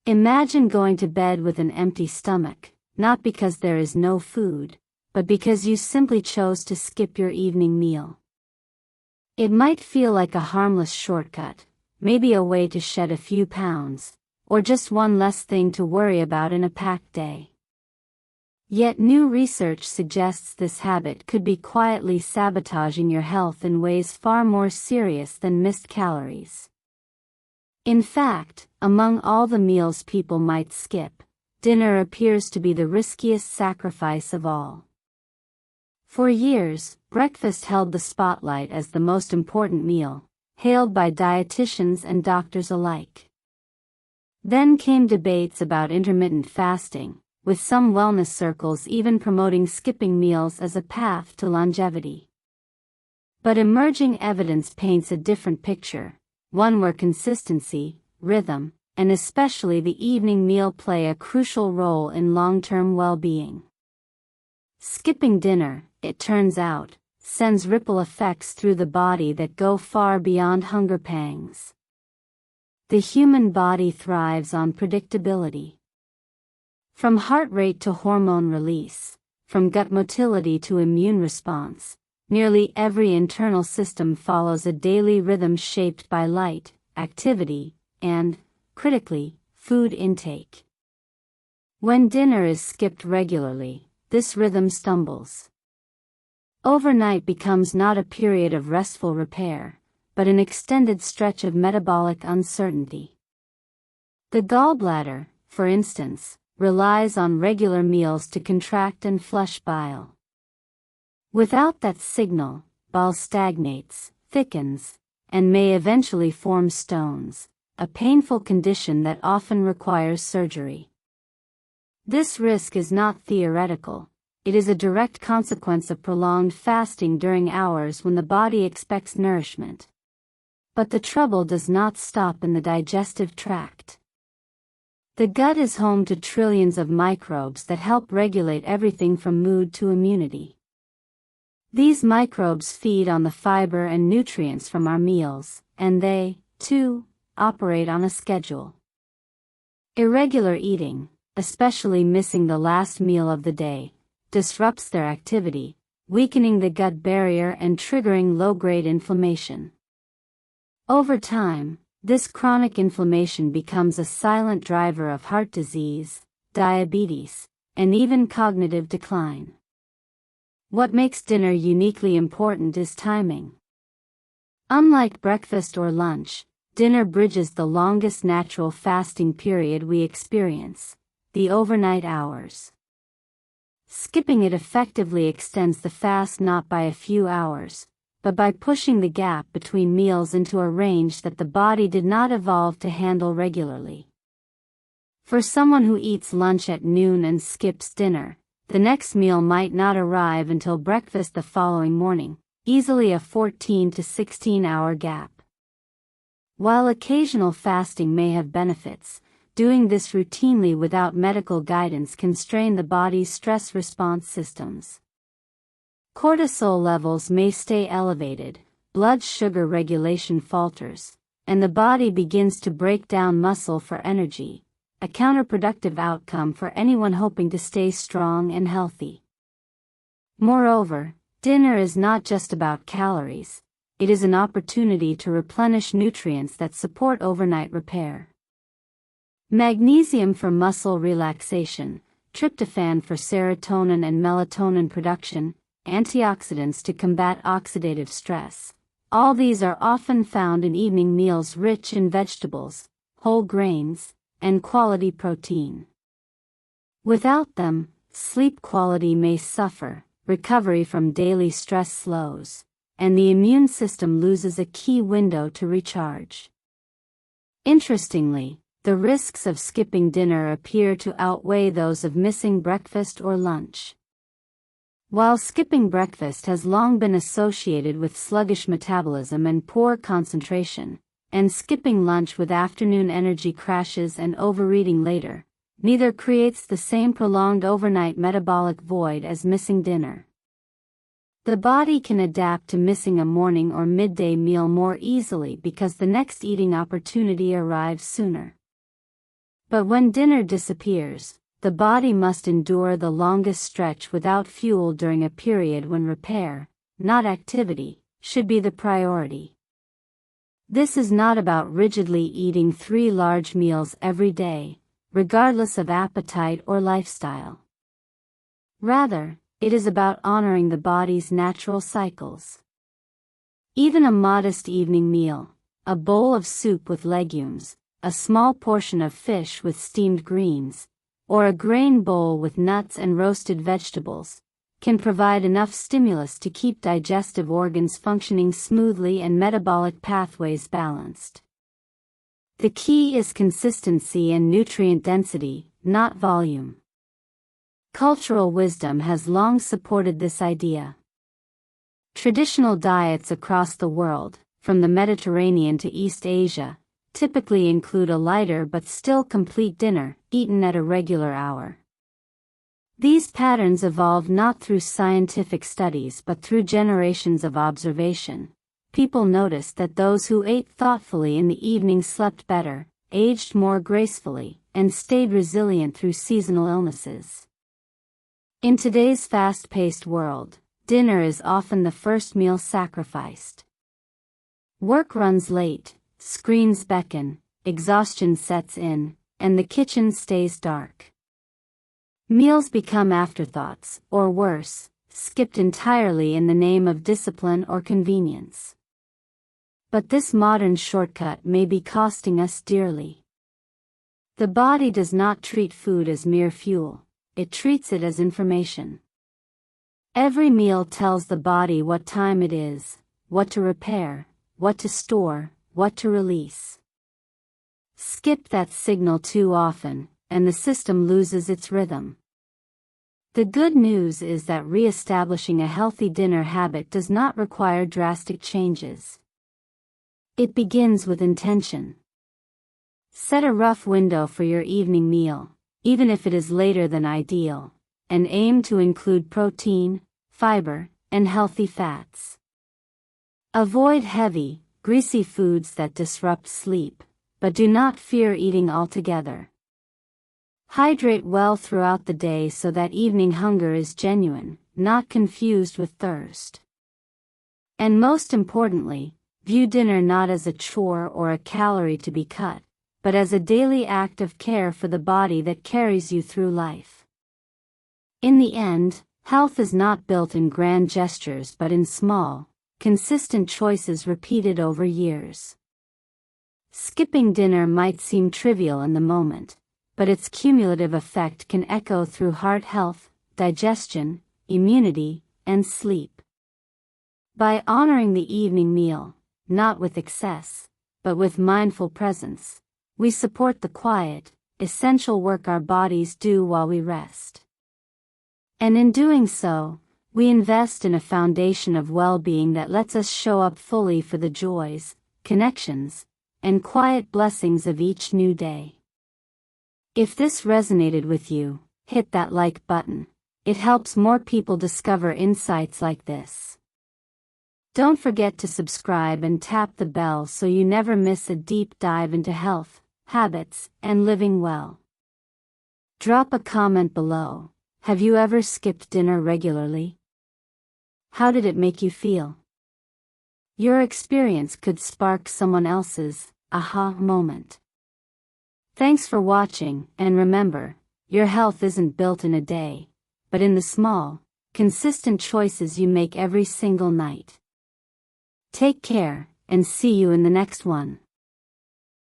Imagine going to bed with an empty stomach, not because there is no food, but because you simply chose to skip your evening meal. It might feel like a harmless shortcut, maybe a way to shed a few pounds, or just one less thing to worry about in a packed day. Yet new research suggests this habit could be quietly sabotaging your health in ways far more serious than missed calories. In fact, among all the meals people might skip, dinner appears to be the riskiest sacrifice of all. For years, breakfast held the spotlight as the most important meal, hailed by dietitians and doctors alike. Then came debates about intermittent fasting, with some wellness circles even promoting skipping meals as a path to longevity. But emerging evidence paints a different picture, one where consistency, rhythm, and especially the evening meal play a crucial role in long-term well-being. Skipping dinner, it turns out, sends ripple effects through the body that go far beyond hunger pangs. The human body thrives on predictability. From heart rate to hormone release, from gut motility to immune response, nearly every internal system follows a daily rhythm shaped by light, activity, and, critically, food intake. When dinner is skipped regularly, this rhythm stumbles. Overnight becomes not a period of restful repair, but an extended stretch of metabolic uncertainty. The gallbladder, for instance, relies on regular meals to contract and flush bile. Without that signal, bile stagnates, thickens, and may eventually form stones, a painful condition that often requires surgery. This risk is not theoretical, it is a direct consequence of prolonged fasting during hours when the body expects nourishment. But the trouble does not stop in the digestive tract. The gut is home to trillions of microbes that help regulate everything from mood to immunity. These microbes feed on the fiber and nutrients from our meals, and they, too, operate on a schedule. Irregular eating, especially missing the last meal of the day, disrupts their activity, weakening the gut barrier and triggering low-grade inflammation. Over time, this chronic inflammation becomes a silent driver of heart disease, diabetes, and even cognitive decline. What makes dinner uniquely important is timing. Unlike breakfast or lunch, dinner bridges the longest natural fasting period we experience, the overnight hours. Skipping it effectively extends the fast not by a few hours, but by pushing the gap between meals into a range that the body did not evolve to handle regularly. For someone who eats lunch at noon and skips dinner, the next meal might not arrive until breakfast the following morning, easily a 14 to 16-hour gap. While occasional fasting may have benefits, doing this routinely without medical guidance can strain the body's stress response systems. Cortisol levels may stay elevated, blood sugar regulation falters, and the body begins to break down muscle for energy, a counterproductive outcome for anyone hoping to stay strong and healthy. Moreover, dinner is not just about calories, it is an opportunity to replenish nutrients that support overnight repair. Magnesium for muscle relaxation, tryptophan for serotonin and melatonin production, antioxidants to combat oxidative stress. All these are often found in evening meals rich in vegetables, whole grains, and quality protein. Without them, sleep quality may suffer, recovery from daily stress slows, and the immune system loses a key window to recharge. Interestingly, the risks of skipping dinner appear to outweigh those of missing breakfast or lunch. While skipping breakfast has long been associated with sluggish metabolism and poor concentration, and skipping lunch with afternoon energy crashes and overeating later, neither creates the same prolonged overnight metabolic void as missing dinner. The body can adapt to missing a morning or midday meal more easily because the next eating opportunity arrives sooner. But when dinner disappears, the body must endure the longest stretch without fuel during a period when repair, not activity, should be the priority. This is not about rigidly eating 3 large meals every day, regardless of appetite or lifestyle. Rather, it is about honoring the body's natural cycles. Even a modest evening meal, a bowl of soup with legumes, a small portion of fish with steamed greens, or a grain bowl with nuts and roasted vegetables, can provide enough stimulus to keep digestive organs functioning smoothly and metabolic pathways balanced. The key is consistency and nutrient density, not volume. Cultural wisdom has long supported this idea. Traditional diets across the world, from the Mediterranean to East Asia, typically include a lighter but still complete dinner, eaten at a regular hour. These patterns evolved not through scientific studies but through generations of observation. People noticed that those who ate thoughtfully in the evening slept better, aged more gracefully, and stayed resilient through seasonal illnesses. In today's fast-paced world, dinner is often the first meal sacrificed. Work runs late, screens beckon, exhaustion sets in, and the kitchen stays dark. Meals become afterthoughts, or worse, skipped entirely in the name of discipline or convenience. But this modern shortcut may be costing us dearly. The body does not treat food as mere fuel, it treats it as information. Every meal tells the body what time it is, what to repair, what to store, what to release. Skip that signal too often, and the system loses its rhythm. The good news is that re-establishing a healthy dinner habit does not require drastic changes. It begins with intention. Set a rough window for your evening meal, even if it is later than ideal, and aim to include protein, fiber, and healthy fats. Avoid heavy, greasy foods that disrupt sleep, but do not fear eating altogether. Hydrate well throughout the day so that evening hunger is genuine, not confused with thirst. And most importantly, view dinner not as a chore or a calorie to be cut, but as a daily act of care for the body that carries you through life. In the end, health is not built in grand gestures but in small, consistent choices repeated over years. Skipping dinner might seem trivial in the moment, but its cumulative effect can echo through heart health, digestion, immunity, and sleep. By honoring the evening meal, not with excess, but with mindful presence, we support the quiet, essential work our bodies do while we rest. And in doing so, we invest in a foundation of well-being that lets us show up fully for the joys, connections, and quiet blessings of each new day. If this resonated with you, hit that like button. It helps more people discover insights like this. Don't forget to subscribe and tap the bell so you never miss a deep dive into health, habits, and living well. Drop a comment below. Have you ever skipped dinner regularly? How did it make you feel? Your experience could spark someone else's aha moment. Thanks for watching, and remember, your health isn't built in a day, but in the small, consistent choices you make every single night. Take care, and see you in the next one.